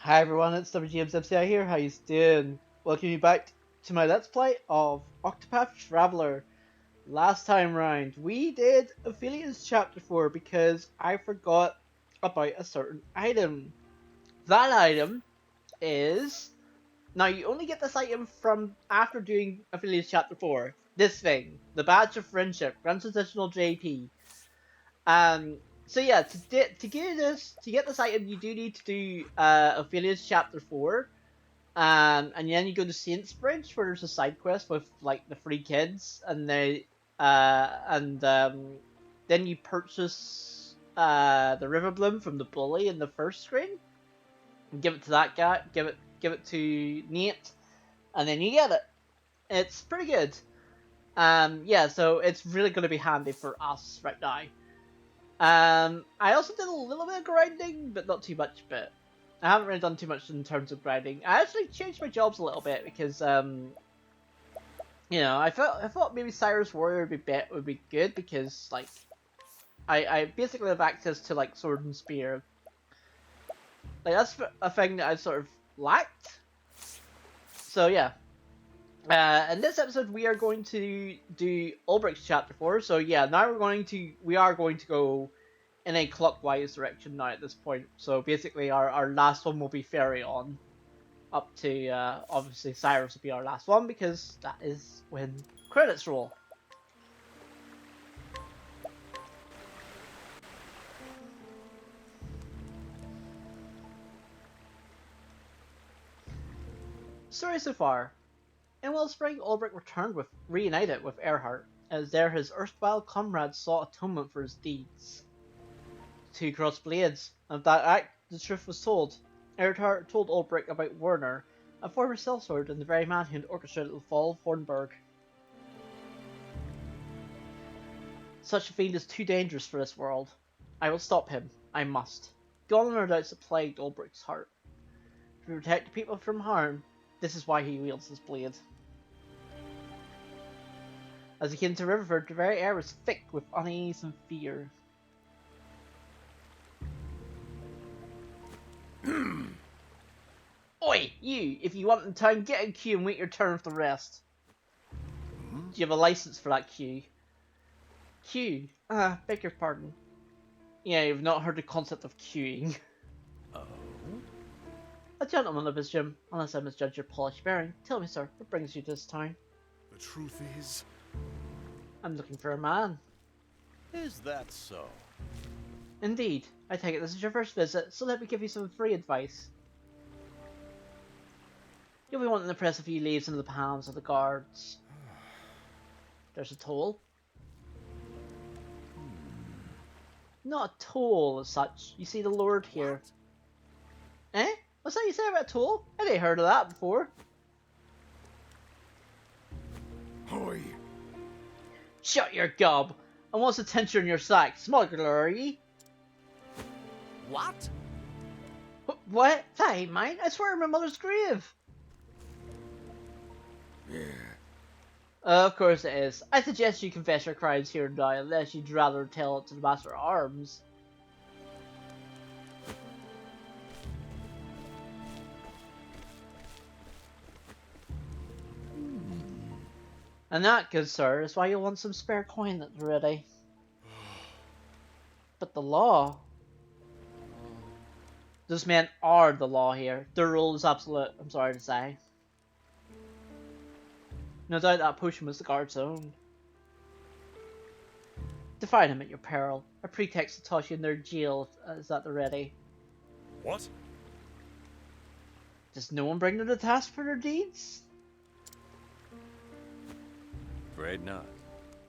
Hi everyone, it's WGMSMCI here, how you doing? Welcome you back to my Let's Play of Octopath Traveler. Last time round, we did Ophelia's Chapter 4 because I forgot about a certain item. That item is... Now you only get this item from after doing Ophelia's Chapter 4. This thing, the Badge of Friendship, grants additional JP. So yeah, to get this item, you do need to do Ophelia's Chapter 4. And then you go to Saint's Bridge where there's a side quest with like the three kids, and then you purchase the River Bloom from the bully in the first screen, and give it to that guy, give it to Nate, and then you get it. It's pretty good. Yeah, so it's really going to be handy for us right now. I also did a little bit of grinding, but not too much. But I haven't really done too much in terms of grinding. I actually changed my jobs a little bit because, you know, I thought maybe Cyrus Warrior would be good because like I basically have access to like sword and spear. Like that's a thing that I sort of lacked. So yeah. In this episode, we are going to do Olberics Chapter 4. So yeah, now we are going to go in a clockwise direction now at this point. So basically our last one will be Ferry on. Up to, obviously Cyrus will be our last one because that is when credits roll. Story so far. In Wellspring, Olberic reunited with Earhart, as there his erstwhile comrades sought atonement for his deeds. Two crossed blades. Of that act, the truth was told. Earhart told Olberic about Werner, a former sellsword and the very man who had orchestrated the fall of Hornburg. Such a fiend is too dangerous for this world. I will stop him. I must. Gone are doubts that plagued Olberic's heart. To protect the people from harm, this is why he wields his blade. As he came to Riverford, the very air was thick with unease and fear. Oi, you! If you want in town, get in queue and wait your turn with the rest. Do you have a license for that queue? Queue? Beg your pardon. Yeah, you've not heard the concept of queuing. Oh? A gentleman of his gym, unless I misjudge your polished bearing. Tell me, sir, what brings you to this town? The truth is... I'm looking for a man. Is that so? Indeed. I take it this is your first visit, so let me give you some free advice. You'll be wanting to press a few leaves into the palms of the guards. There's a toll. Not a toll as such. You see the Lord here. What? Eh? What's that you say about a toll? I ain't heard of that before. Hoi! Shut your gob! And what's the tension in your sack? Smuggler, are ye? What? What? That ain't mine. I swear on my mother's grave. Yeah. Of course it is. I suggest you confess your crimes here and now, unless you'd rather tell it to the Master at Arms. And that, good sir, is why you'll want some spare coin that's ready. But the law... Those men are the law here. Their rule is absolute, I'm sorry to say. No doubt that potion was the guard's own. Defy them at your peril. A pretext to toss you in their jail is at the ready. What? Does no one bring them to task for their deeds? Afraid not.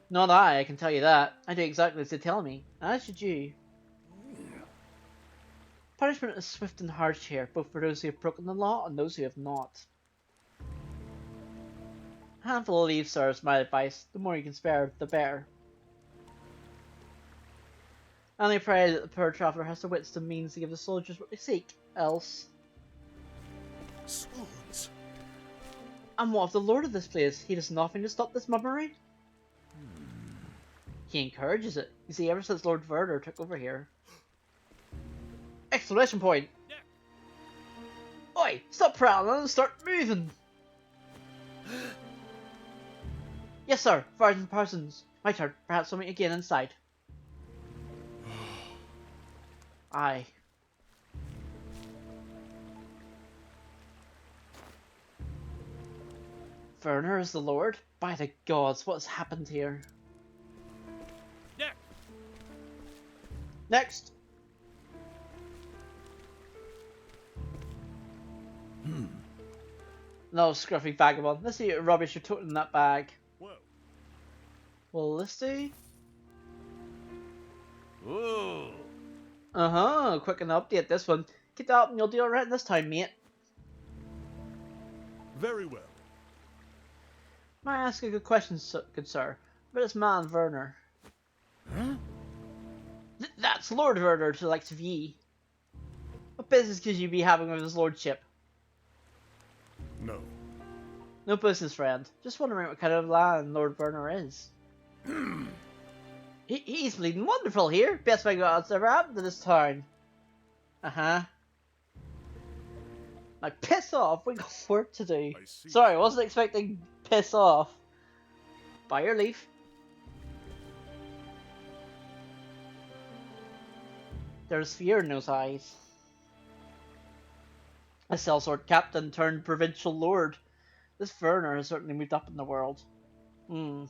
Not I can tell you that. I do exactly as they tell me, as should you. Punishment is swift and harsh here, both for those who have broken the law and those who have not. A handful of leaves, sir, is my advice. The more you can spare, the better. I only pray that the poor traveller has the wits and means to give the soldiers what they seek, else... Swoons. And what of the lord of this place? He does nothing to stop this mummery? He encourages it. You see, ever since Lord Werner took over here. Exclamation point! Oi! Stop prowling and start moving! Yes, sir. Sergeant Parsons. My turn. Perhaps we'll meet again inside. Aye. Werner is the Lord? By the gods, what's happened here? Next. Next! No, scruffy vagabond. Let's see what rubbish you're toting in that bag. Whoa. Will this do? Ooh. Uh-huh, quick and update this one. Get that up and you'll do alright this time, mate. Very well. May I ask a good question, good sir? About this man, Werner. Huh? That's Lord Werner to the likes of ye. What business could you be having with his lordship? No. No business, friend. Just wondering what kind of land Lord Werner is. He's bleeding wonderful here. Best thing that's ever happened to this town. Uh-huh. Now piss off, we got work to do. I see. Sorry, I wasn't expecting piss off. By your leave. There's fear in those eyes. A sellsword captain turned provincial lord. This Werner has certainly moved up in the world. Hmm.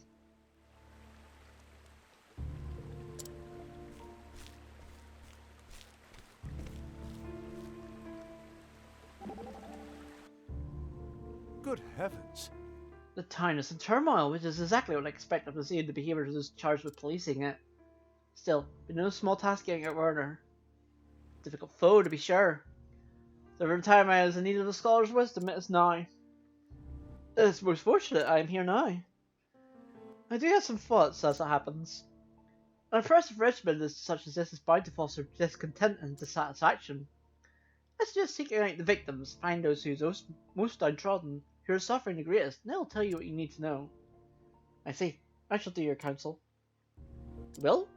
Good heavens. The town is in turmoil, which is exactly what I expected to see in the behaviour of those charged with policing it. Still, been no small task getting at Werner. Difficult foe, to be sure. So every time I was in need of a scholar's wisdom, it is now. It's most fortunate I am here now. I do have some thoughts as it happens. An oppressive regiment such as this is bound to foster discontent and dissatisfaction. Let's just seek out the victims, find those who are most downtrodden, who are suffering the greatest, and they'll tell you what you need to know. I see. I shall do your counsel. Will?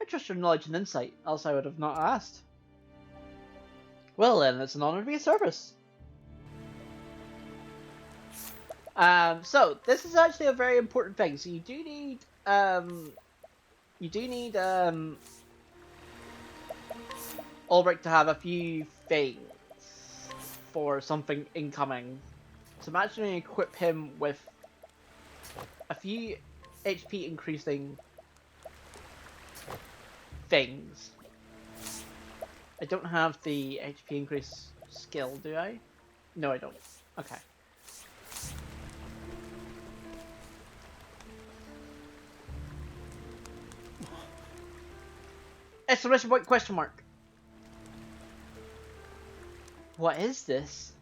I trust your knowledge and insight, else I would have not asked. Well then, it's an honour to be of service. So this is actually a very important thing. So you do need Olberic to have a few things for something incoming. So imagine you equip him with a few HP increasing things. I don't have the HP increase skill, do I? No, I don't. Okay. Exclamation point, question mark. What is this?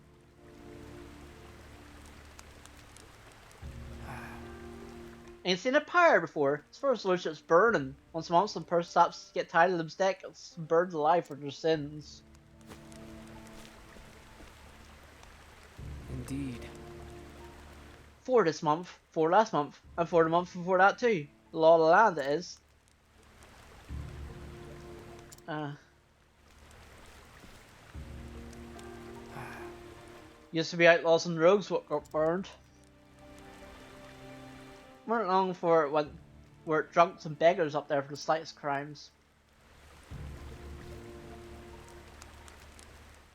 Ain't seen a pyre before. As far as the lordship's burning. Once months and perhaps get tired of them sticks and burned alive for their sins. Indeed. 4 this month, 4 last month, and 4 the month before that too. The law of the land it is. Used to be outlaws and rogues what got burned. Weren't long for it when were drunks and beggars up there for the slightest crimes.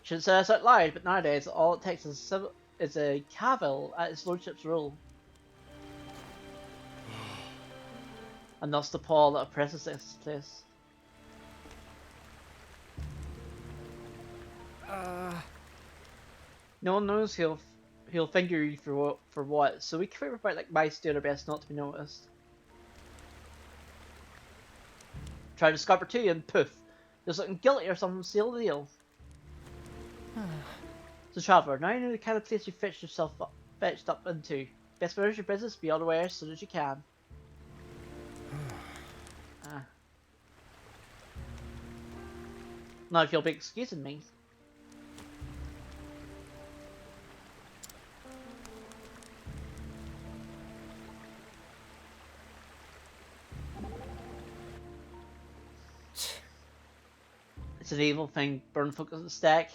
Shouldn't say this out loud, but nowadays all it takes is a cavil at his lordship's rule. And thus the pall that oppresses this place. No one knows he'll finger you for what, so we creep about like mice do their best not to be noticed. Try to scupper to you and poof, there's something guilty or something, seal the deal. So traveller, now you know the kind of place you fetched up into. Best manage your business, be on the way as soon as you can. Now if you'll be excusing me. It's an evil thing, burn folk at the stake.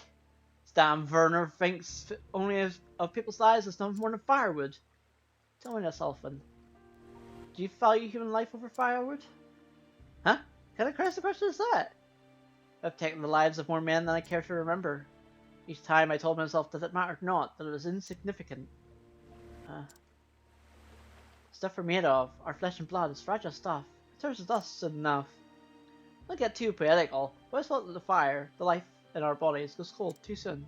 Damn Werner thinks only of people's lives as nothing more than firewood. Tell me this, Elfin. Do you value human life over firewood? Huh? What kind of crazy question is that? I've taken the lives of more men than I care to remember. Each time I told myself that it mattered not, that it was insignificant. Stuff we're made of, our flesh and blood, is fragile stuff. It turns to dust soon enough. Don't get too poetical, but I always felt that the fire, the life in our bodies, goes cold too soon.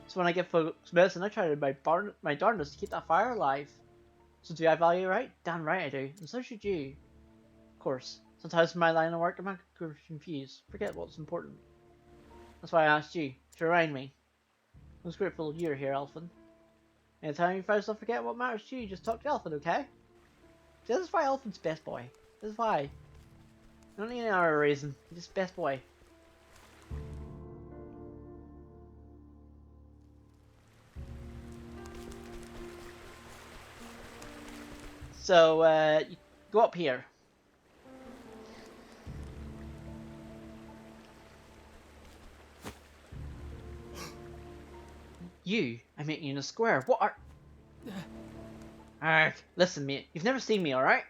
So when I give folks medicine, I try my darndest to keep that fire alive. So do I value it right? Damn right I do, and so should you. Of course, sometimes in my line of work I'm confused, forget what's important. That's why I asked you, to remind me. I was grateful you're here, Elfin. Anytime you find yourself forgetting what matters to you, just talk to Elfin, okay? See, this is why Elfin's best boy. This is why. I don't need any other reason, he's just best boy. So, you go up here. I met you in a square. What are... Arrgh, listen mate, you've never seen me, alright?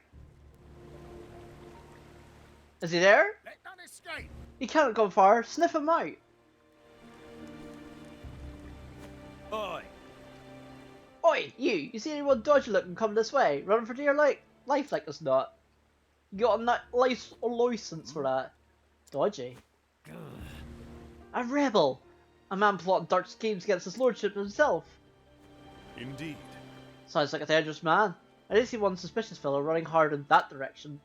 Is he there? Let none escape. You can't go far, sniff him out. Oi. Oi, you see anyone dodgy looking come this way? Running for dear life like this not. You got a license for that. Dodgy. A rebel! A man plotting dark schemes against his lordship himself. Indeed. Sounds like a dangerous man. I did see one suspicious fellow running hard in that direction.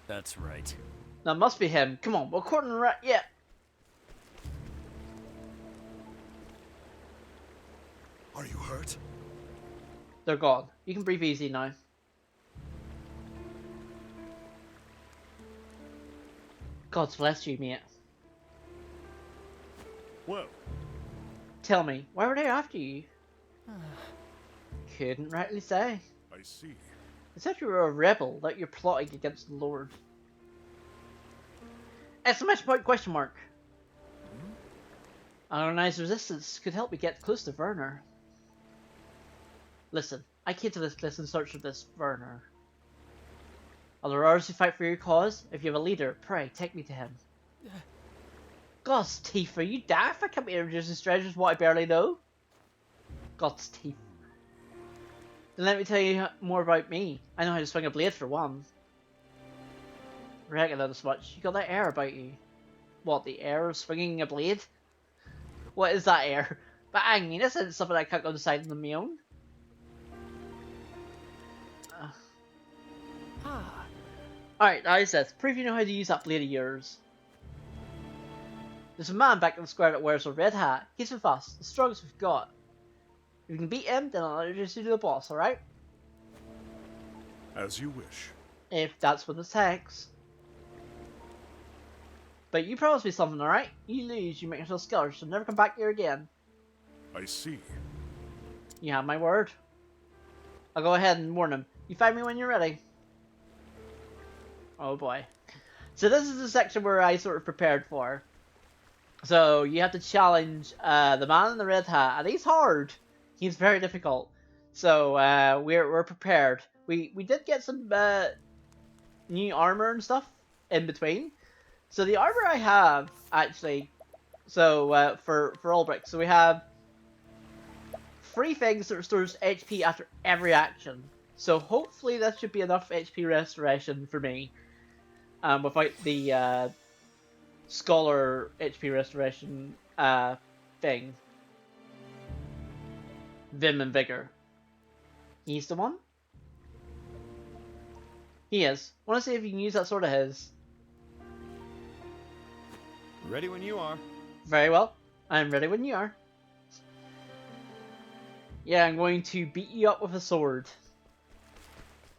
That's right. That must be him. Come on, we're cornering right. Yeah. Are you hurt? They're gone. You can breathe easy now. God's bless you, mate. Well, Tell me, why were they after you? Couldn't rightly say. I see. They said you were a rebel, that you're plotting against the Lord. Exclamation point, question mark. Unorganized resistance could help me get close to Werner. Listen, I came to this place in search of this Werner. Are there others who fight for your cause? If you have a leader, pray, take me to him. God's teeth, are you daft? I can't be introducing strangers what I barely know. God's teeth. Then let me tell you more about me. I know how to swing a blade for one. Reckon that as much. You got that air about you. What, the air of swinging a blade? What is that air? But I mean, this isn't something I can't go decide on my own. Alright, now he says, prove you know how to use that blade of yours. There's a man back in the square that wears a red hat. He's with us, the strongest we've got. If you can beat him, then I'll introduce you to the boss, alright? As you wish. If that's what it takes. But you promised me something, alright? You lose, you make yourself scarce, so never come back here again. I see. You have my word. I'll go ahead and warn him. You find me when you're ready. Oh boy. So this is the section where I sort of prepared for. So you have to challenge the man in the red hat, and he's hard. He's very difficult. So we're prepared. We did get some new armor and stuff in between. So the armor I have actually, so for Olberics, so we have 3 things that restores HP after every action. So hopefully that should be enough HP restoration for me, without the scholar HP restoration thing. Vim and Vigor. He's the one? He is. Want to see if you can use that sword of his. Ready when you are. Very well. I'm ready when you are. Yeah, I'm going to beat you up with a sword.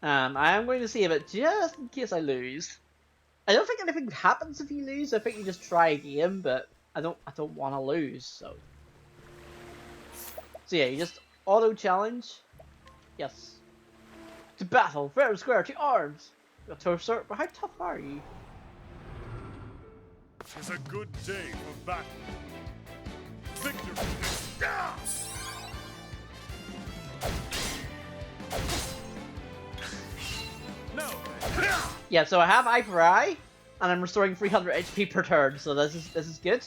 I am going to save it just in case I lose. I don't think anything happens if you lose. I think you just try again, but I don't want to lose, so. So yeah, you just auto challenge. Yes. To battle, fair and square, to arms. Your torso, but how tough are you? Tis a good day for battle. No. Yeah, so I have Eye for Eye, and I'm restoring 300 HP per turn, so this is good.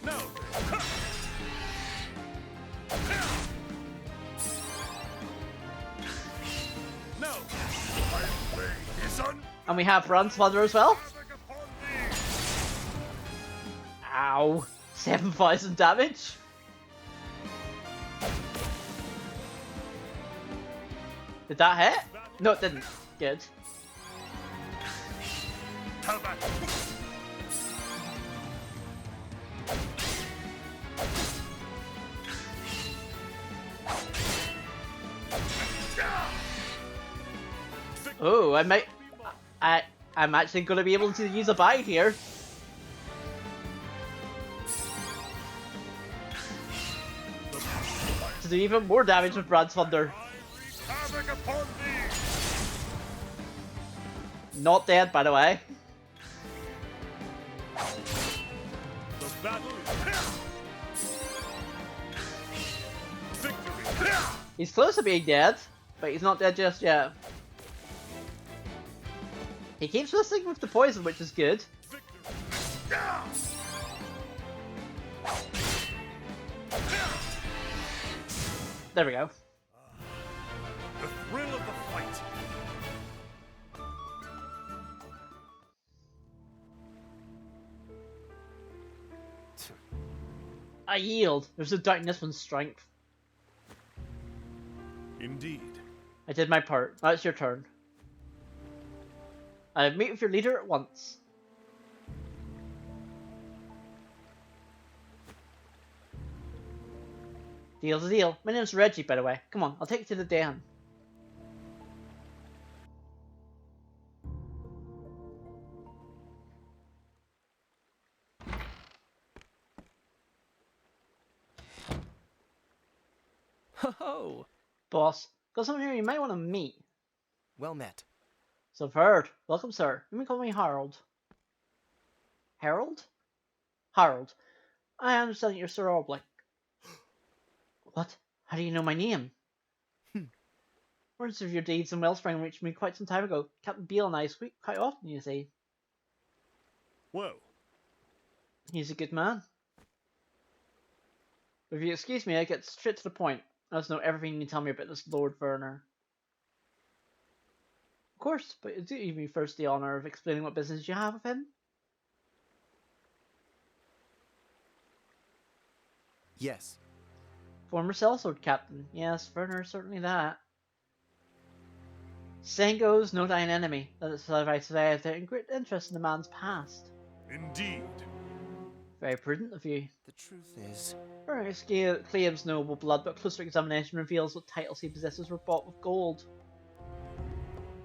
No. No. My way is And we have Run Slaughter as well. havoc upon thee. Ow. 7,000 damage. Did that hit? No, it didn't. Good. Havoc. Oh, I'm actually going to be able to use a bite here. To do even more damage with Brad's Thunder. Havoc upon thee. Not dead, by the way. The battle is victory. He's close to being dead, but he's not dead just yet. He keeps whistling with the poison, which is good. There we go. The thrill of the fight. I yield. There's no doubting this one's strength. Indeed. I did my part. Now it's your turn. Meet with your leader at once. Deal's a deal. My name's Reggie, by the way. Come on, I'll take you to the den. Ho-ho! Boss, got someone here you might want to meet. Well met. So I've heard. Welcome, sir. You may call me Harold. Harold? Harold. I understand you're Sir Olberics. What? How do you know my name? Words of your deeds and wellspring reached me quite some time ago. Captain Beale and I speak quite often, you see. Well, He's a good man. If you excuse me, I get straight to the point. I want to know everything you tell me about this Lord Werner. Of course, but do you me first the honour of explaining what business you have with him? Yes. Former sellsword captain. Yes, Werner is certainly that. Saying goes, no thine enemy. That is why I say I take great interest in the man's past. indeed. Very prudent of you. The truth is... Werner claims noble blood, but closer examination reveals what titles he possesses were bought with gold.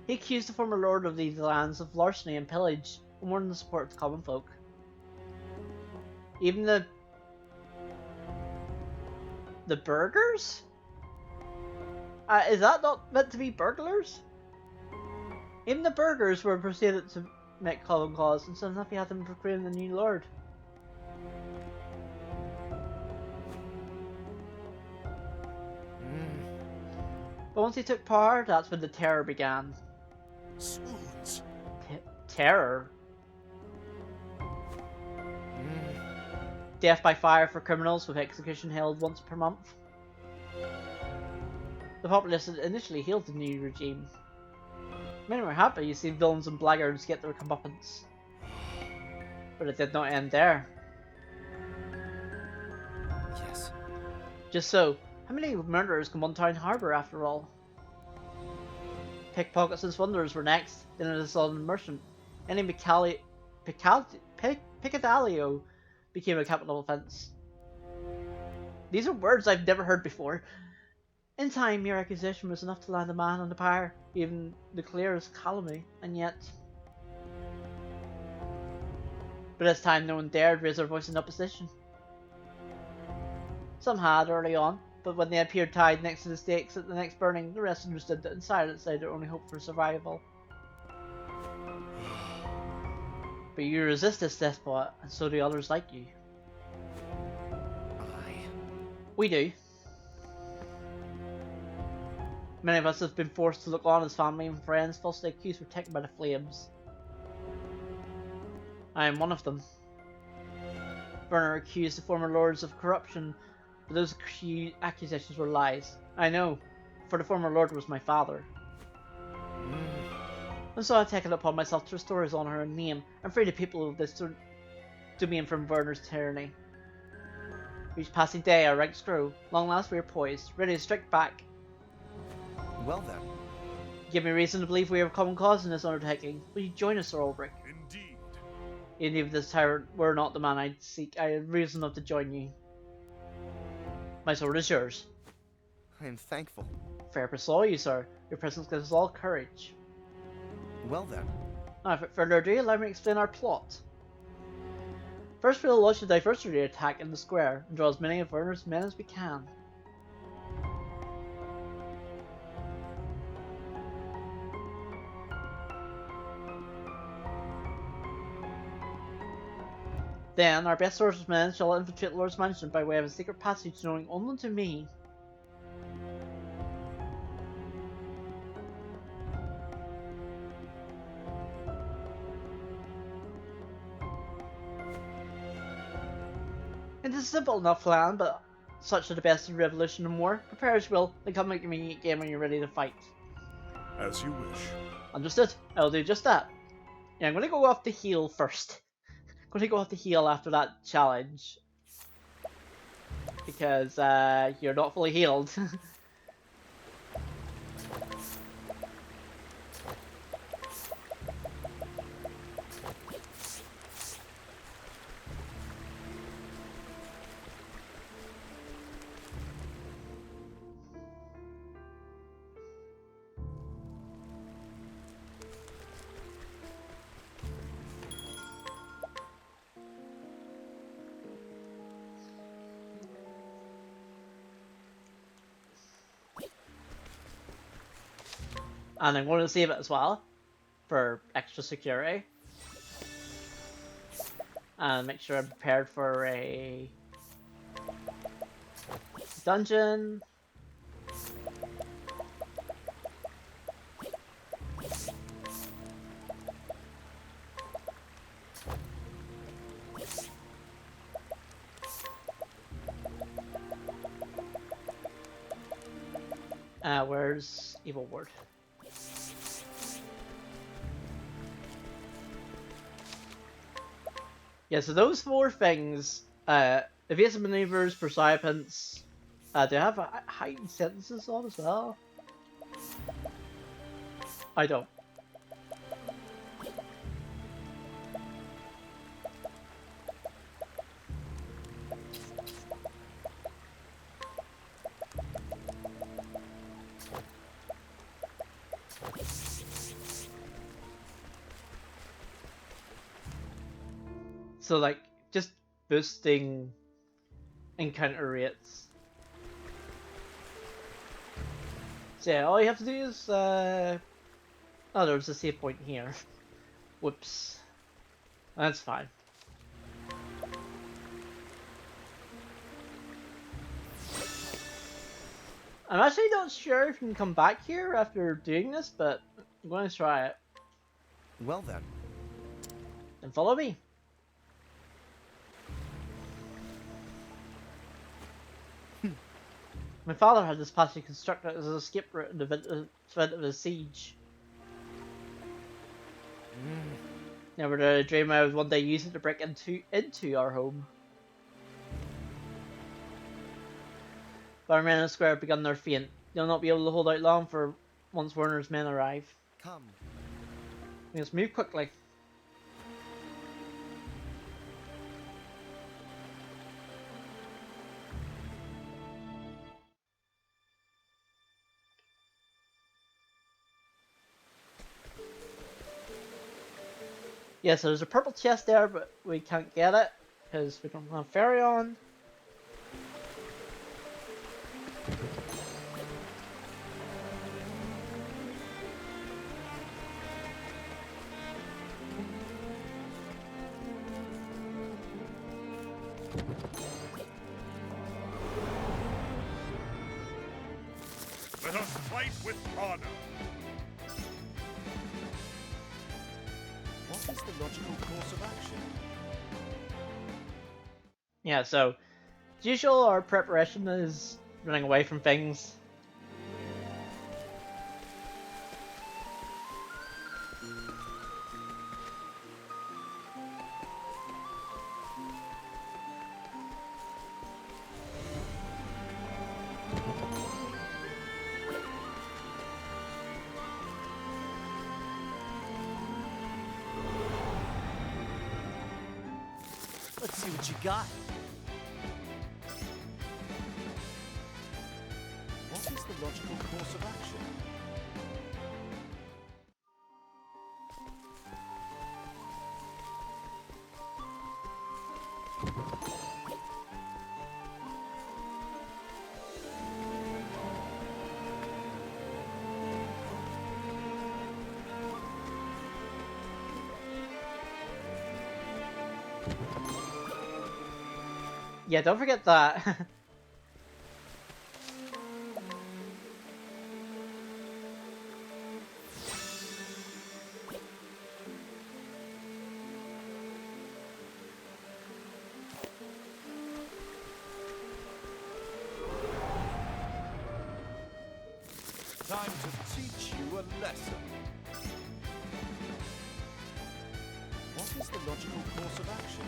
He accused the former lord of these lands of larceny and pillage, and warned the support of the common folk. Even the burgers? Is that not meant to be burglars? Even the burgers were proceeded to make common cause, and so enough he had them proclaim the new lord. But once he took power, that's when the terror began. Swoons. Terror? Death by fire for criminals, with execution held once per month. The populace initially hailed the new regime. Many were happy to see villains and blackguards get their comeuppance. But it did not end there. Yes. Just so, how many murderers can one town harbour after all? Pickpockets and swindlers were next, then it was on merchant. Any Piccadillo became a capital offence. These are words I've never heard before. In time, mere accusation was enough to land a man on the pyre, even the clearest calumny, and yet... But as time no one dared raise their voice in opposition. Some had early on, but when they appeared tied next to the stakes at the next burning, the rest understood that in silence they had their only hope for survival. But you resist this despot, and so do others like you. We do. Many of us have been forced to look on as family and friends falsely accused were taken by the flames. I am one of them. Werner accused the former lords of corruption, but those accusations were lies. I know, for the former lord was my father. And so I've taken it upon myself to restore his honour and name, and free the people of this domain from Werner's tyranny. Each passing day our ranks grow. Long last we are poised, ready to strike back. Well then. Give me reason to believe we have a common cause in this undertaking. Will you join us, Sir Olberic? Indeed. Even if this tyrant were not the man I'd seek, I have reason enough to join you. My sword is yours. I am thankful. Fair persuade you, sir. Your presence gives us all courage. Well then. Now, without further ado, allow me to explain our plot. First, we'll launch a diversity attack in the square and draw as many of Werner's men as we can. Then, our best swordsmen shall infiltrate the Lord's mansion by way of a secret passage known only to me. It is a simple enough plan, but such are the best in Revolution and War. Prepare as you will, then come make me a game when you're ready to fight. As you wish. Understood. I'll do just that. Yeah, I'm gonna go off the heel first. I'm gonna go off the heel after that challenge. Because, you're not fully healed. And I'm going to save it as well, for extra security. And make sure I'm prepared for a dungeon. Where's Evil Ward? Yeah, so those four things, evasive maneuvers, perseverance, do I have heightened sentences on as well? I don't. So like, just boosting encounter rates. So yeah, all you have to do is, oh, there's a save point here. Whoops. That's fine. I'm actually not sure if you can come back here after doing this, but I'm going to try it. Well then. Then follow me. My father had this passage constructed as an escape route in the event of a siege. Never did I dream I would one day use it to break into our home. But our men in the square have begun their feint. They'll not be able to hold out long for once Werner's men arrive. Come. We must move quickly. Yeah, so there's a purple chest there, but we can't get it because we don't have ferry on. fight with honor. What is the logical course of action? Yeah, so as usual, our preparation is running away from things. Let's see what you got. What is the logical course of action? Yeah, don't forget that. Time to teach you a lesson. What is the logical course of action?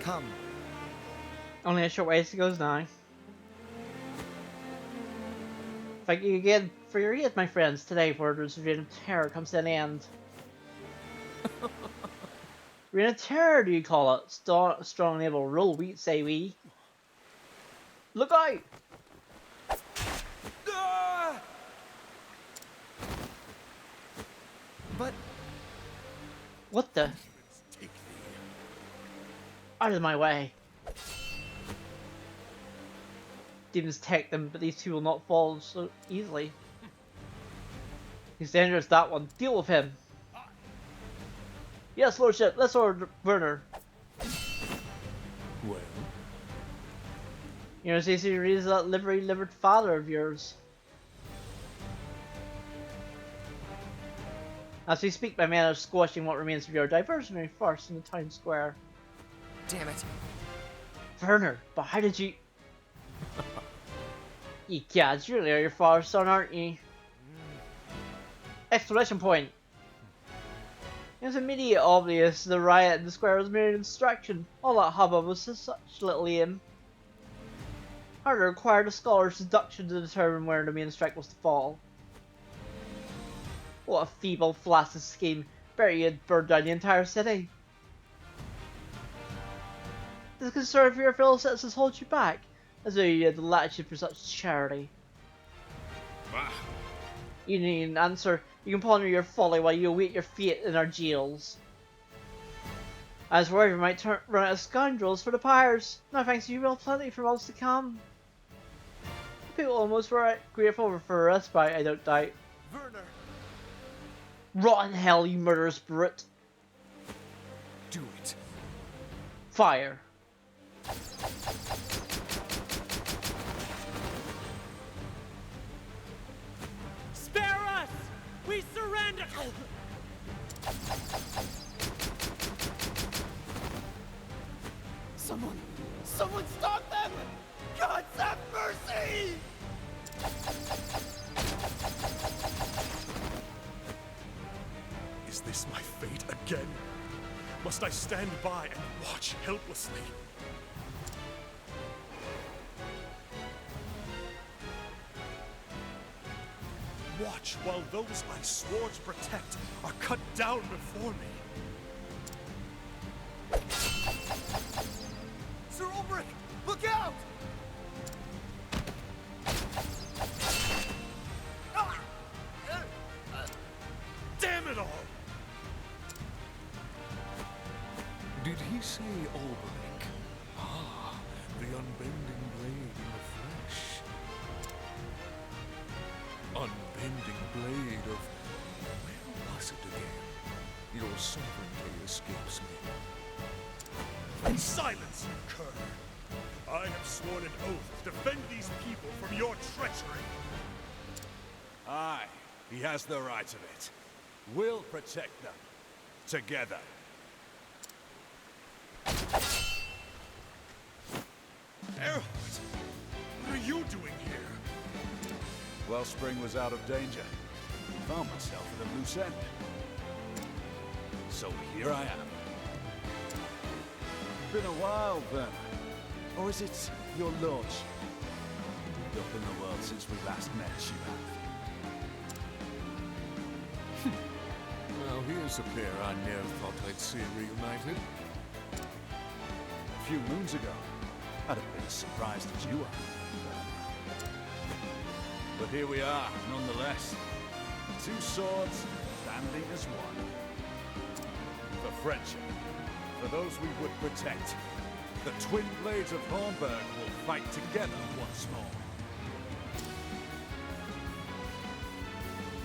Come. Only a short ways to go now. Thank you again for your ears, my friends. Today, Borders of Reign of Terror comes to an end. Reign of Terror, do you call it? Strong and able rule, we say we. Look out! But What the? Take thee. Out of my way. Demons take them, but these two will not fall so easily. He's dangerous, that one. Deal with him. Yes, Lordship, let's order Werner. Well, You know, it's easy to read that livery-livered father of yours. As we speak, my man is squashing what remains of your diversionary farce in the town square. damn it. Werner, but how did you... You gads, you really are your father's son, aren't you? Exclamation point! It was immediately obvious the riot in the square was mere distraction. All that hubbub was to such little aim. Hardly required a scholar's deduction to determine where the main strike was to fall. What a feeble, flaccid scheme. Better you had burned down the entire city. Does the concern for your fellow citizens hold you back? As though you had the latitude for such charity. bah. You need an answer. You can ponder your folly while you await your fate in our jails. I was worried we might run out of scoundrels for the pyres. No thanks to you, will plenty for months to come. People almost were grateful for a respite, I don't doubt. Werner, Rotten hell, you murderous brute. do it. Fire. Spare us! We surrender! Someone stop them! God have mercy! Is this my fate again? Must I stand by and watch helplessly? Watch while those I swore to protect are cut down before me. Sir Olberic, look out! Damn it all! Did he say Olberic? Ah, the unbending blade in the flesh. Unbending blade of... Where was it again? Your sovereignty escapes me. Silence, you cur! I have sworn an oath to defend these people from your treachery. Aye, he has the right of it. We'll protect them. Together. Erhard, what are you doing here? Wellspring was out of danger. Found myself at a loose end. So here I am. Been a while, then. Or is it your lordship? Moved up in the world since we last met, you have. Well, here's a pair I never thought I'd see reunited. A few moons ago, I'd have been as surprised as you are. But here we are, nonetheless. Two swords, standing as one. For friendship, for those we would protect, the twin blades of Olberics will fight together once more.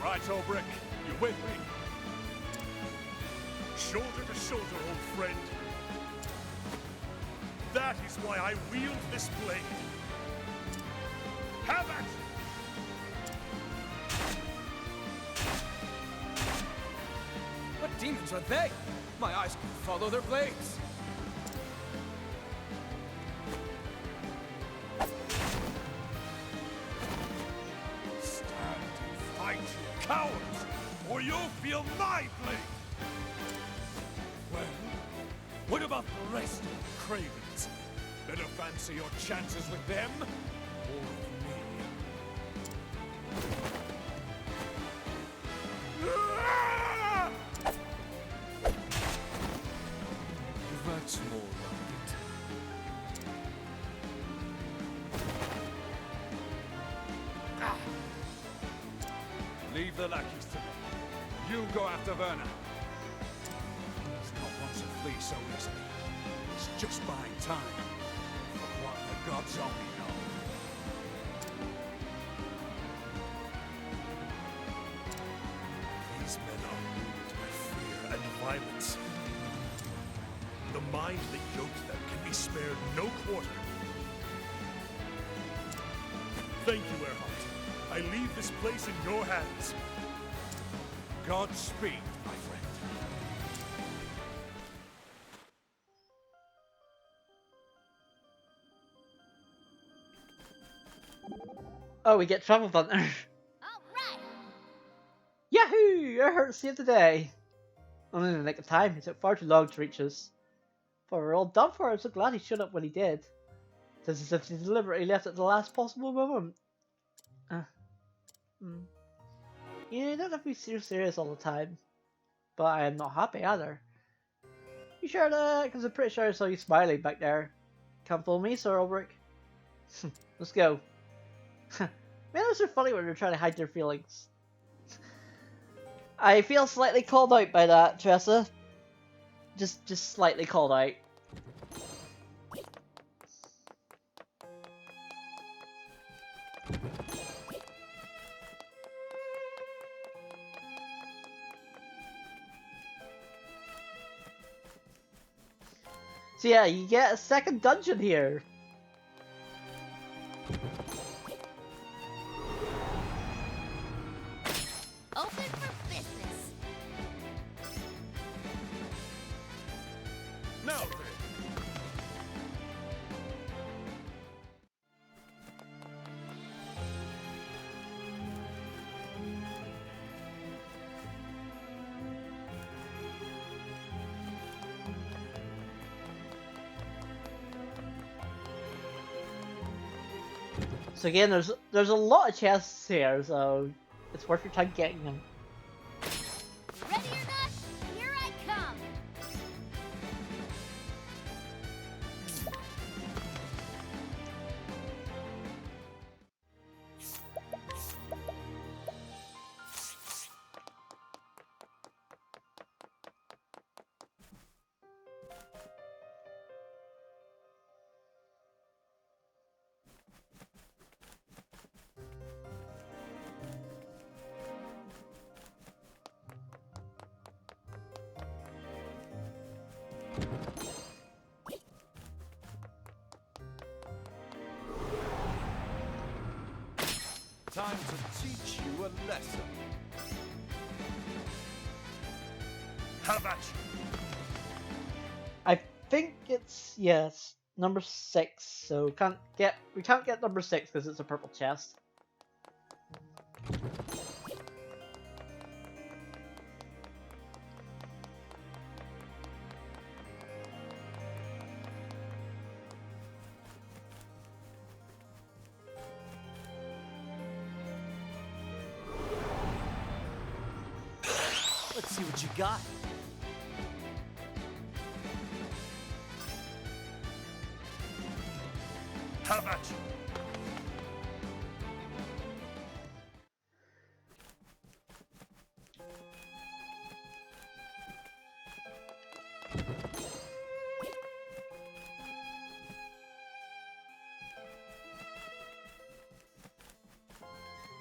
Right, Olberic, you with me? Shoulder to shoulder, old friend. That is why I wield this blade. Have at it! What demons are they? My eyes can follow their blades. Stand and fight, you cowards, or you'll feel my blade! Well, what about the rest of the Cravens? Better fancy your chances with them, or with me? Ah! That's more like it. Leave the lackeys to me. You go after Werner. He's not one to flee so easily. He's just buying time. For what the gods only know. These men are ruled by fear and violence. The mind that yoked them can be spared no quarter. Thank you, Erhard. I leave this place in your hands. Godspeed, my friend. Oh, we get Travel Thunder. Alright! Yahoo! Erhard saved the day. Only in the nick of time. It took far too long to reach us. But we're all done for. I'm so glad he showed up when he did. It's as if he deliberately left at the last possible moment. You don't have to be so serious all the time. But I am not happy either. You sure that? Because I'm pretty sure I saw you smiling back there. Can't fool me, Sir Olberic. Let's go. Man, those are funny when they're trying to hide their feelings. I feel slightly called out by that, Tressa. Just slightly called out. So yeah, you get a second dungeon here. Open for business. Now then. So again, there's a lot of chests here, so it's worth your time getting them. Ready or not, here I come! Time to teach you a lesson. Have at you. I think it's yes, number 6. So we can't get number 6 because it's a purple chest. Let's see what you got. Have at you.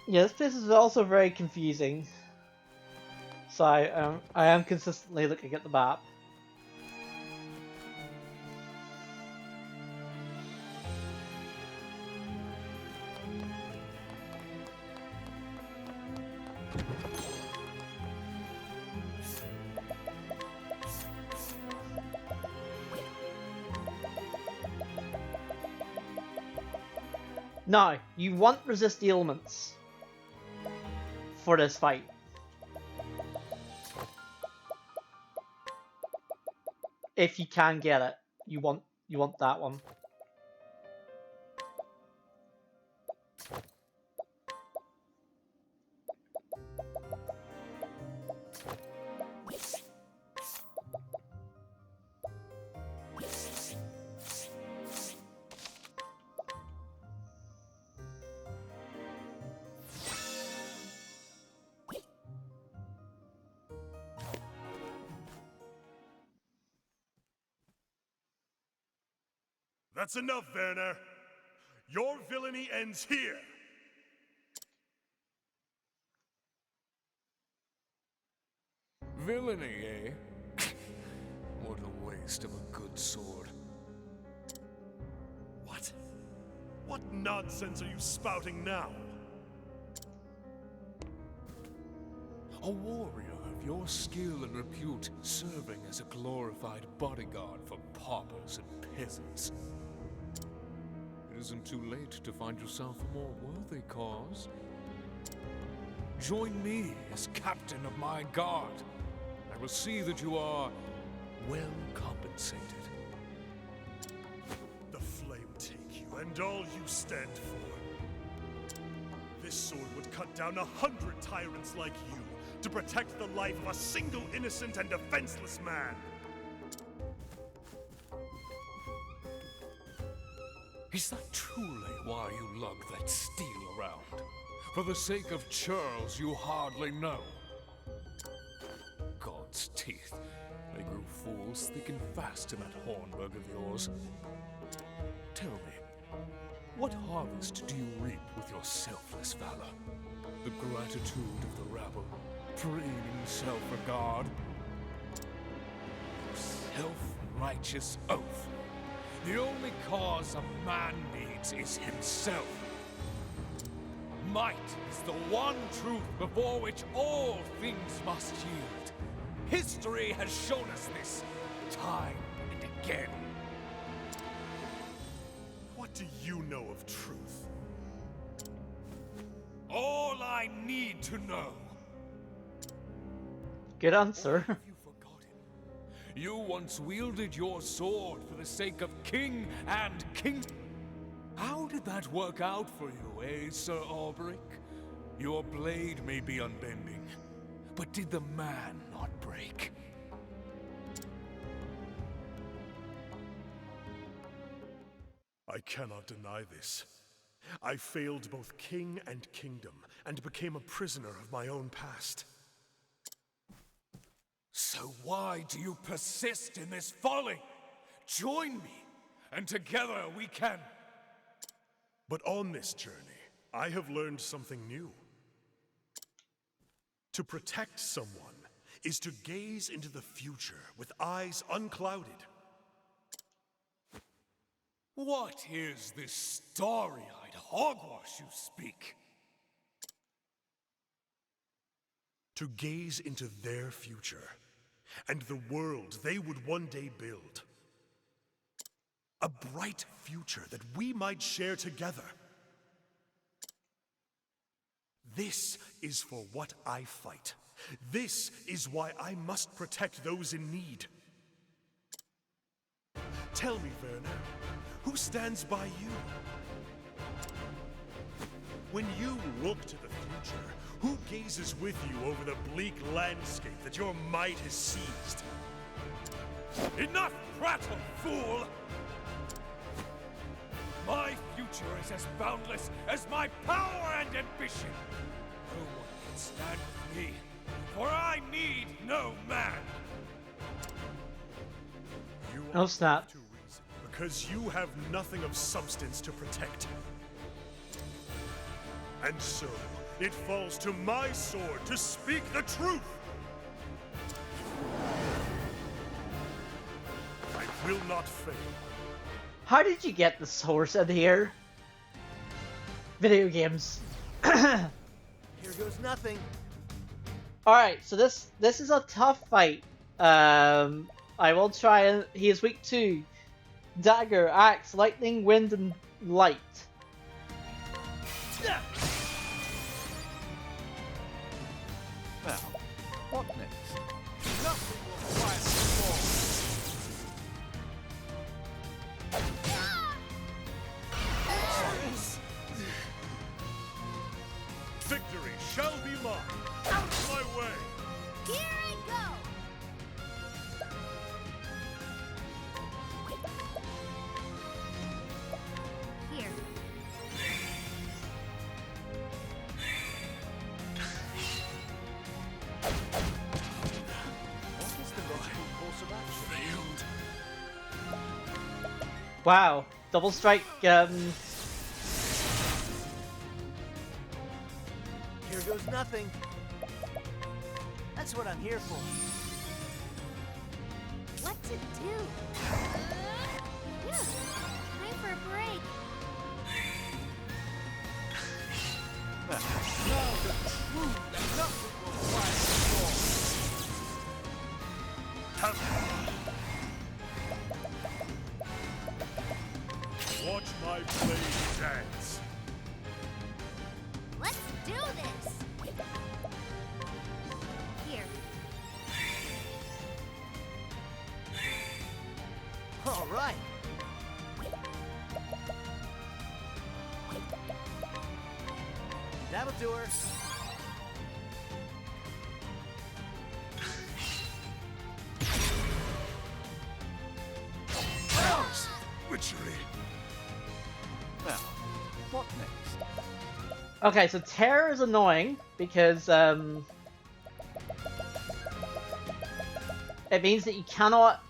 Yeah, this place is also very confusing. So I am consistently looking at the map. Now, you want resist the elements for this fight. If you can get it, you want that one. That's enough, Werner. Your villainy ends here. Villainy, eh? What a waste of a good sword. What? What nonsense are you spouting now? A warrior of your skill and repute serving as a glorified bodyguard for paupers and peasants. It isn't too late to find yourself a more worthy cause. Join me as captain of my guard. I will see that you are well compensated. The flame take you and all you stand for. This sword would cut down 100 tyrants like you to protect the life of a single innocent and defenseless man. Is that truly why you lug that steel around? For the sake of churls you hardly know? God's teeth. They grew fools thinking fast in that Hornburg of yours. Tell me, what harvest do you reap with your selfless valor? The gratitude of the rabble, preening self-regard? Self-righteous oath. The only cause a man needs is himself. Might is the one truth before which all things must yield. History has shown us this, time and again. What do you know of truth? All I need to know. Good answer. Have you forgotten? You once wielded your sword for the sake of king and king. How did that work out for you, eh, Sir Olberic? Your blade may be unbending, but did the man not break? I cannot deny this. I failed both king and kingdom, and became a prisoner of my own past. So why do you persist in this folly? Join me, and together we can... But on this journey, I have learned something new. To protect someone, is to gaze into the future with eyes unclouded. What is this starry-eyed hogwash you speak? To gaze into their future and the world they would one day build. A bright future that we might share together. This is for what I fight. This is why I must protect those in need. Tell me, Werner, who stands by you? When you look to the future, who gazes with you over the bleak landscape that your might has seized? Enough prattle, fool! My future is as boundless as my power and ambition. No one can stand with me, for I need no man. You Oh, are snap. to reason, because you have nothing of substance to protect. And so, it falls to my sword to speak the truth. I will not fail. How did you get the source in here? Video games. Here goes nothing. Alright, so this is a tough fight. I will try and... He is weak to dagger, axe, lightning, wind, and light. Now, what next? Nothing will quiet the storm. Victory shall be mine. Out of my way. Here I go! Here. What is the logical course of action? Wow. Double strike, Here goes nothing. That's what I'm here for. What to do? Yeah, time for a break. Now the truth that nothing will quiet the storm. Watch my blade dance. Let's do this! Here. All right. That'll do her. Witchery. Now, what next? Okay, so terror is annoying because it means that you cannot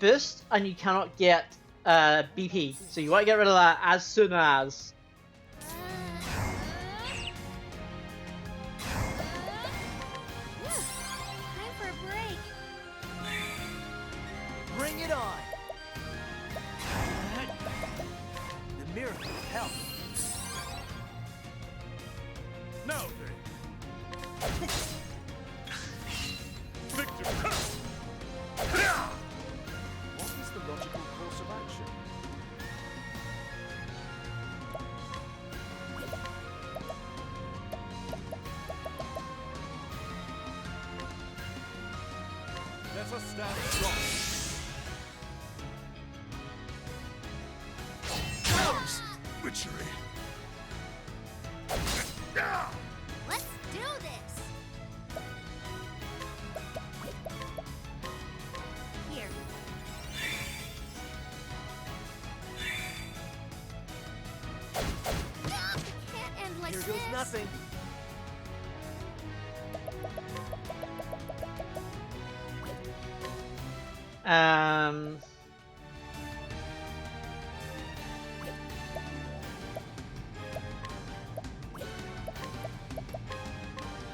boost and you cannot get BP. So you want to get rid of that as soon as. Time for a break. Bring it on. The miracle of health. Now then. Victory. What is the logical course of action? Let us stand strong. Witchery. Let's do this! Here. Ah, it can't end like Here this! goes nothing. Um,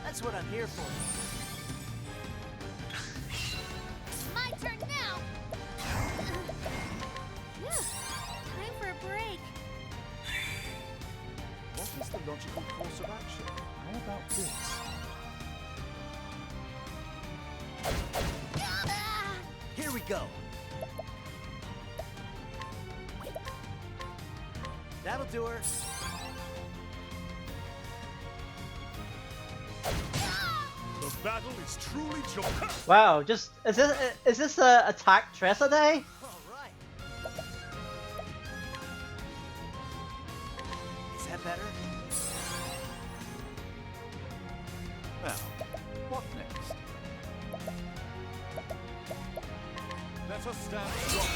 That's what I'm here for. the logical course of action. How about this? Here we go. That'll do her. The battle is truly joyous. Wow, just is this a attack Tressa day? All right. Is that better? Now, what next? Let us stand strong.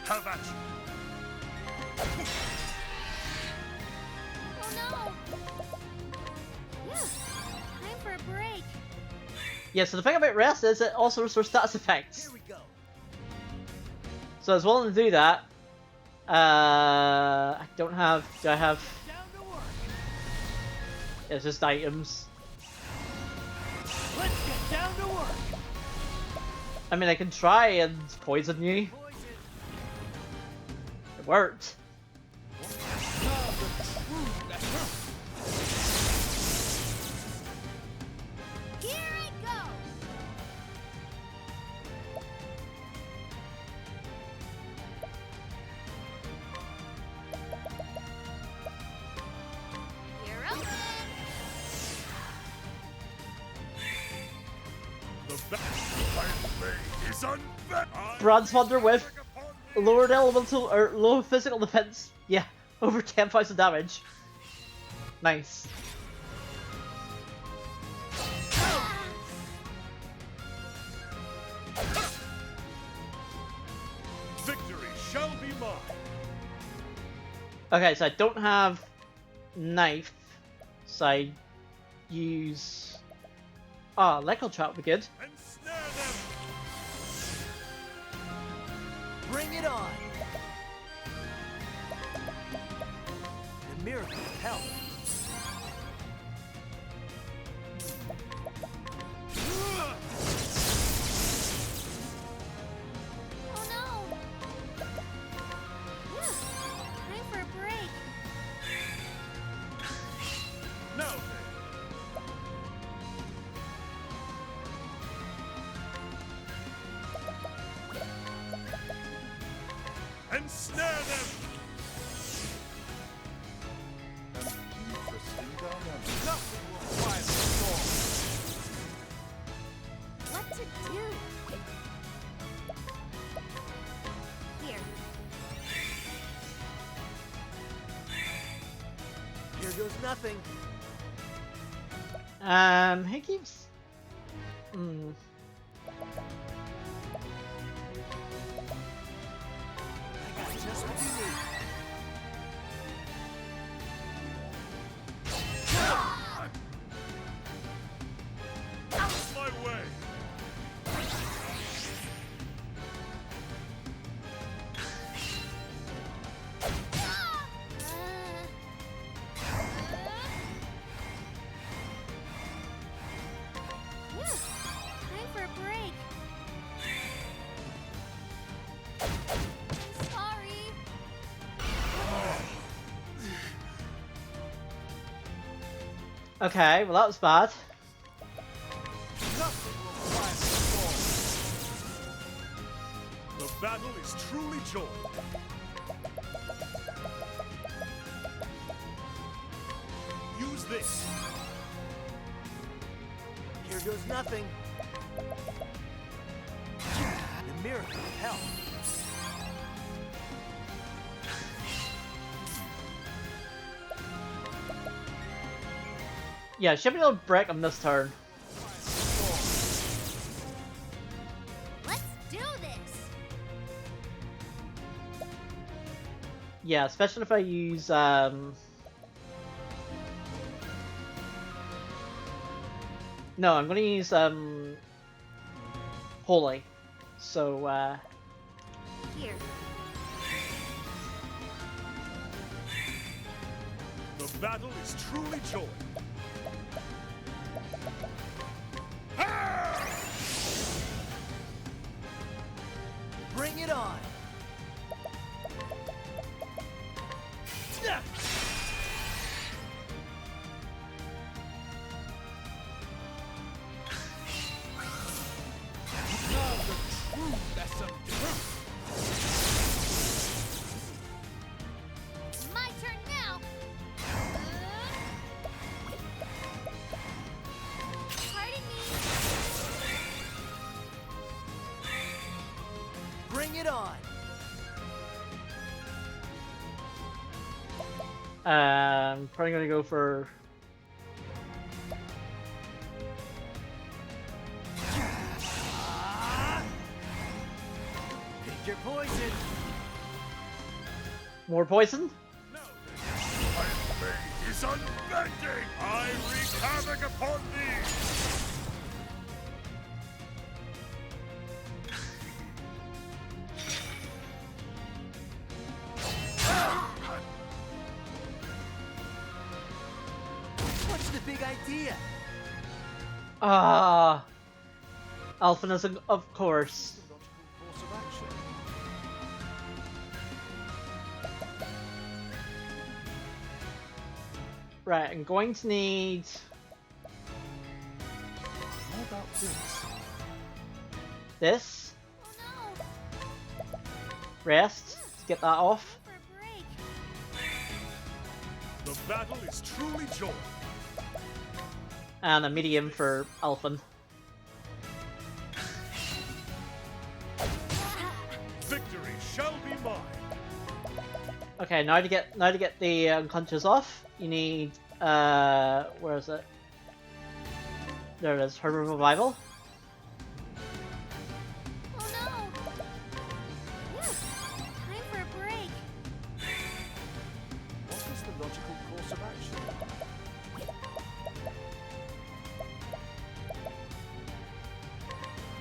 Have at you. Oh no! Yeah, time for a break. Yeah, so the thing about rest is it also restores status effects. Here we go. So I was willing to do that. I don't have. Do I have? Down to work. It's just items. Let's get down to work. I mean, I can try and poison you. Poison. It worked. Here I go! You're open! The battle is unbearable. Bronze Hunter with lowered elemental or low physical defense. Yeah, over 10,000 damage. Nice. Victory shall be mine. Okay, so I don't have knife, so I use. Ah, electro trap would be good. Ensnare them. Bring it on. The miracle of health. Oh no! Yeah, time for a break. Now then. Ensnare them. Interesting dynamic. Nothing will quiet the storm. What to do? Here. Here goes nothing. He keeps. Hmm. I got just what you need. Out of my way. Yeah, time for a break. Sorry. Okay, well that was bad. Nothing will quiet the storm. The battle is truly joy. Use this. Here goes nothing. The miracle of health. Yeah, should be able to break on this turn. Let's do this. Yeah, especially if I use No, I'm gonna use Holy. So Here. The battle is truly joy. Bring it on. Bring it on. Probably gonna go for. Pick your poison. More poison? My blade is unbending! I wreak havoc upon thee! What's the big idea? Ah, alphinism, of course. The logical course of action. Right, I'm going to need. How about this? This. Oh no! Rest. To get that off. Time for a break. The battle is truly joy. And a medium for Alphin. Victory shall be mine. Okay, now to get the unconscious off, you need where is it? There it is, Herb of Revival. Oh no! Yeah, time for a break. What is the logical course of action?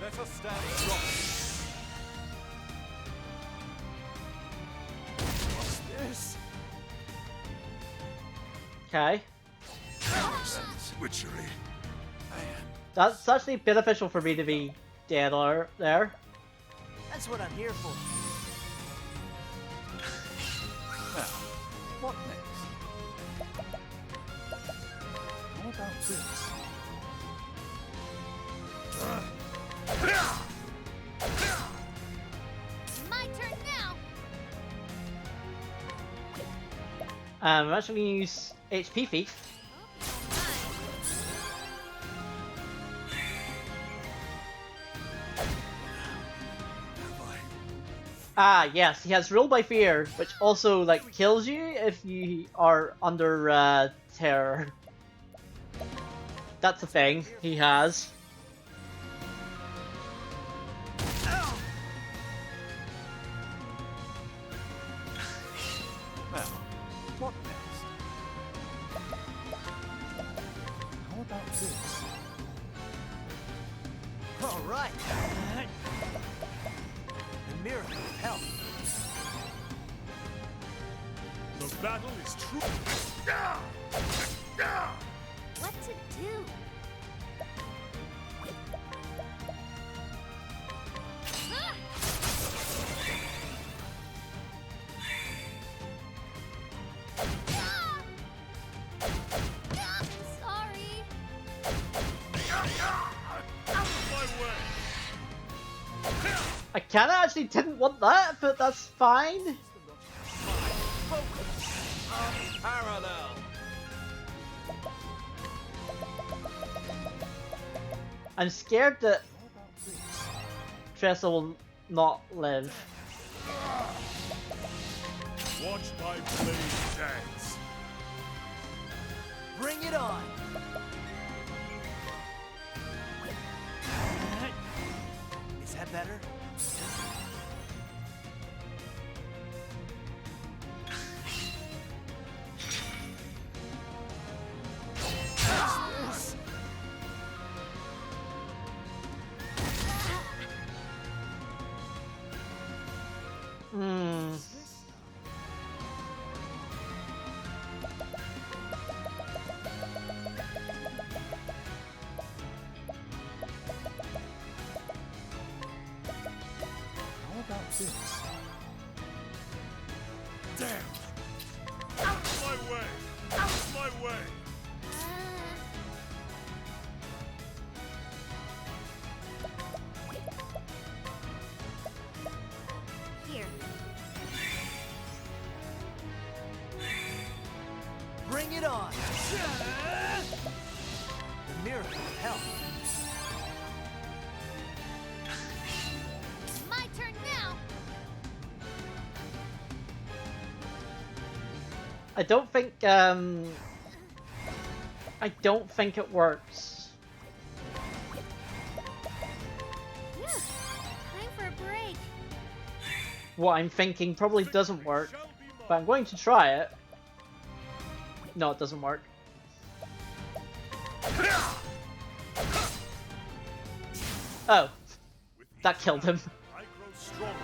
Let us stand strong. What's this? Okay, Witchery. that's actually beneficial for me to be dead or there. That's what I'm here for. Now, what next? How about this? My turn now. I'm actually gonna use HP feat. Ah, yes, he has Rule by Fear, which also like kills you if you are under terror. That's a thing he has. Now, what next? How about this? All right. The miracle of health. The battle is true. What to do? Ah! Ah! Ah! Sorry. My way. I kinda actually didn't want that, but that's fine. Parallel. I'm scared that How about this? Tressa will not live. Watch my blade dance. Bring it on. Is that better? Hmm. How about this? Damn. Out of my way. Out of my way. Here. Bring it on. The miracle of health. My turn now. I don't think it works. Yeah, time for a break. What I'm thinking probably doesn't work, but I'm going to try it. No, it doesn't work. Oh, that killed him. I grow stronger.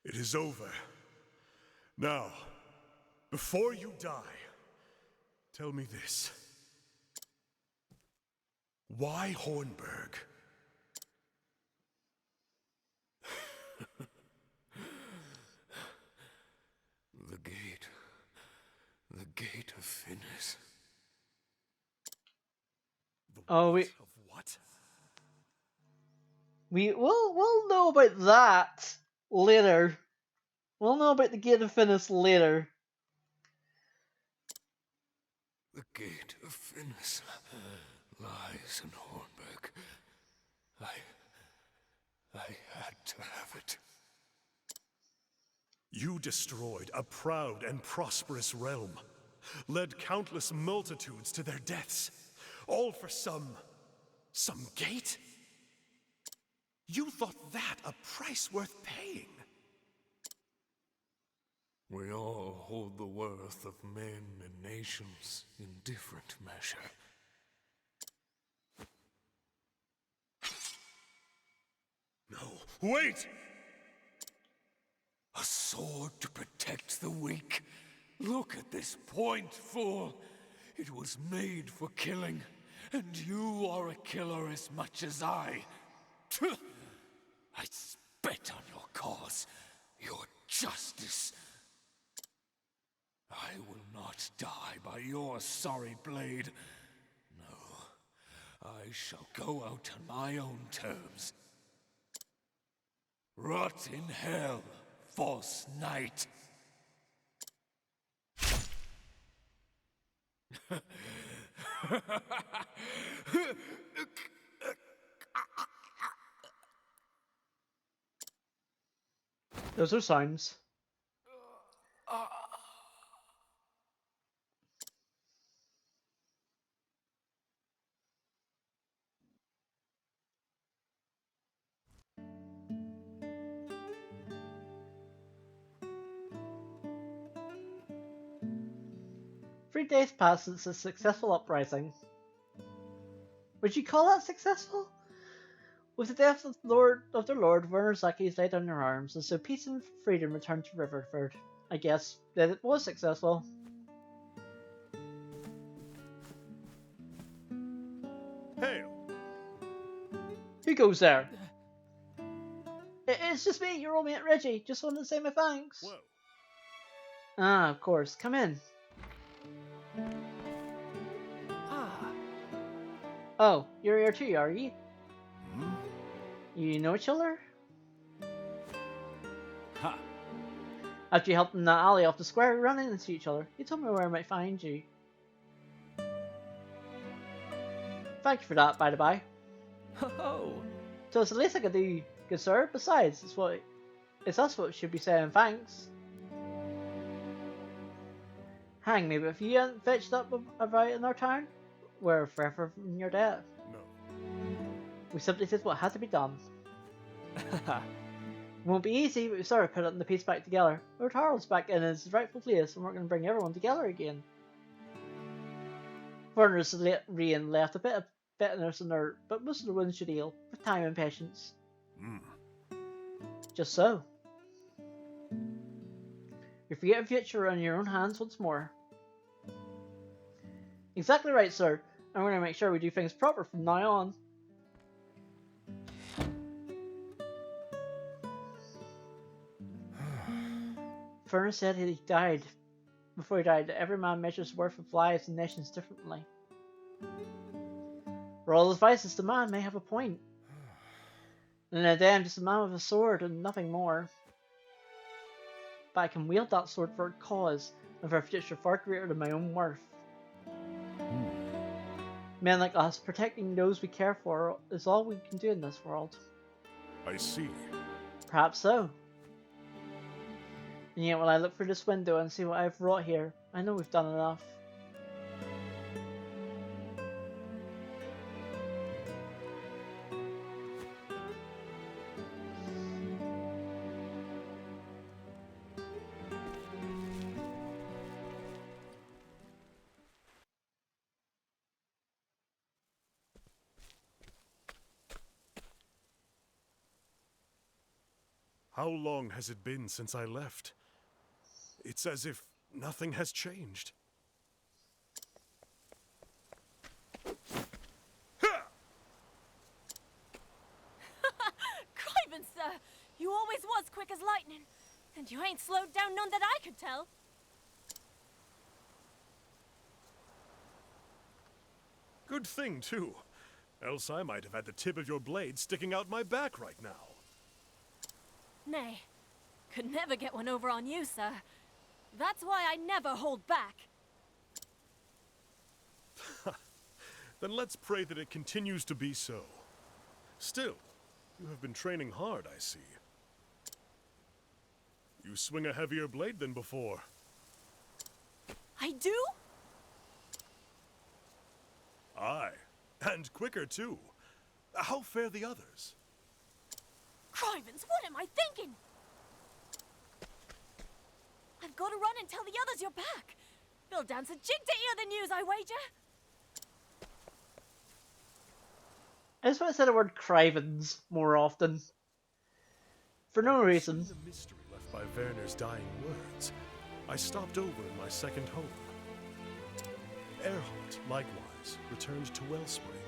It is over. Now, before you die, tell me this. Why Hornburg? The gate. The gate of Finis. The Oh, weight of what? we'll know about that later. We'll know about the Gate of Finis later. The gate of Finis lies in Hornburg. I had to have it. You destroyed a proud and prosperous realm, led countless multitudes to their deaths, all for some gate? You thought that a price worth paying? We all hold the worth of men and nations in different measure. No, wait! A sword to protect the weak. Look at this point, fool. It was made for killing, and you are a killer as much as I. I spit on your cause, your justice. I will not die by your sorry blade. No, I shall go out on my own terms. Rot in hell, false knight. Those are sounds. Three days pass since a successful uprising. Would you call that successful? With the death of their lord, Werner laid down their arms, and so peace and freedom returned to Riverford. I guess that it was successful. Hail! Who goes there? It's just me, your old mate Reggie. Just wanted to say my thanks. Whoa. Ah, of course. Come in. Ah, Oh, you're here too, are you? You know each other? Ha! After you helped in that alley off the square, we ran into each other. You told me where I might find you. Thank you for that, by the by. ho! So it's the least I could do, good sir. Besides, it's us what should be saying thanks. Hang me, but if you hadn't fetched up about in our town, we're forever from your debt. No. We simply did what had to be done. Won't be easy, but we sort of put the piece back together. Lord Harold's back in his rightful place, and we're going to bring everyone together again. Foreigners Rian left a bit of bitterness in her, but most of the wounds should heal, with time and patience. Just so. Your forgetting future are in your own hands once more. Exactly right, sir. I'm going to make sure we do things proper from now on. Furnace said he died. Before he died, every man measures the worth of lives and nations differently. For all his vices, the man may have a point. And in a day, I'm just a man with a sword and nothing more. But I can wield that sword for a cause, and for a future far greater than my own worth. Men like us, protecting those we care for is all we can do in this world. I see. Perhaps so. And yet when I look through this window and see what I've wrought here, I know we've done enough. How long has it been since I left? It's as if nothing has changed. Craven, sir! You always was quick as lightning. And you ain't slowed down none that I could tell. Good thing, too. Else I might have had the tip of your blade sticking out my back right now. Nay, could never get one over on you, sir. That's why I never hold back. Then let's pray that it continues to be so. Still, you have been training hard, I see. You swing a heavier blade than before. I do? Aye, and quicker too. How fare the others? Crivens, what am I thinking? I've got to run and tell the others you're back. They'll dance a jig to hear the news, I wager. I just want to say the word Crivens more often. For no reason. Seeing the mystery left by Werner's dying words, I stopped over in my second home. Erhardt, likewise, returned to Wellspring.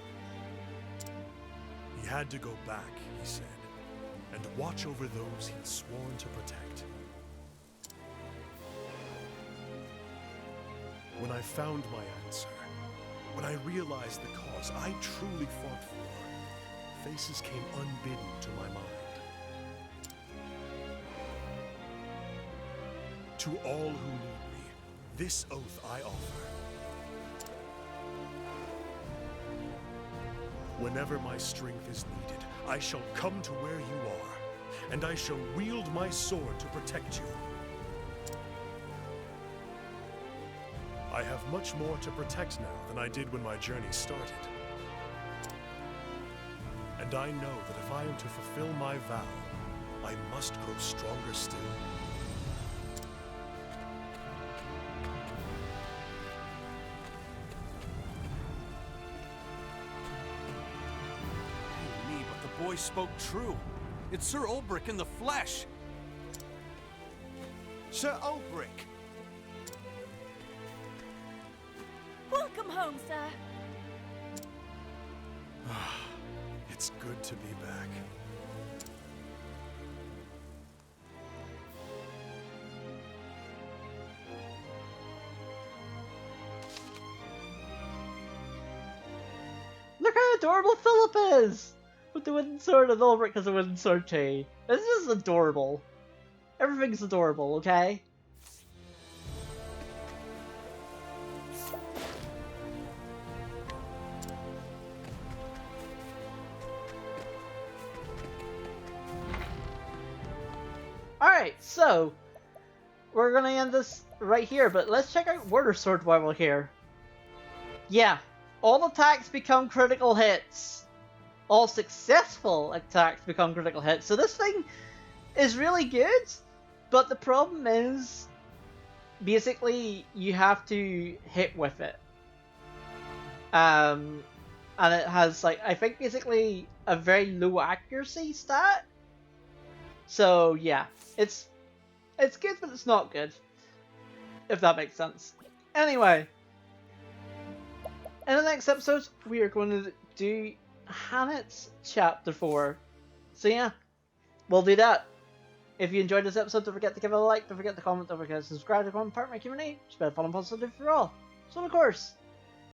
He had to go back, he said, and watch over those he'd sworn to protect. When I found my answer, when I realized the cause I truly fought for, faces came unbidden to my mind. To all who need me, this oath I offer. Whenever my strength is needed, I shall come to where you are, and I shall wield my sword to protect you. I have much more to protect now than I did when my journey started. And I know that if I am to fulfill my vow, I must grow stronger still. Hey, me, but the boy spoke true. It's Sir Olberic in the flesh. Sir Olberic! Welcome home, sir. It's good to be back. Look how adorable Philip is! With the wooden sword and Ulrich has a wooden sword too. This is adorable. Everything's adorable, okay? Alright, so we're gonna end this right here, but let's check out Water Sword while we're here. Yeah, all attacks become critical hits. All successful attacks become critical hits. So this thing is really good, but the problem is basically you have to hit with it. And it has like I think basically a very low accuracy stat. So yeah, it's good, but it's not good, if that makes sense. Anyway, in the next episode, we are going to do Hannett's Chapter 4. So yeah, we'll do that. If you enjoyed this episode, don't forget to give it a like, don't forget to comment, don't forget to subscribe to become part of my community. It's been fun and positive for all. So of course,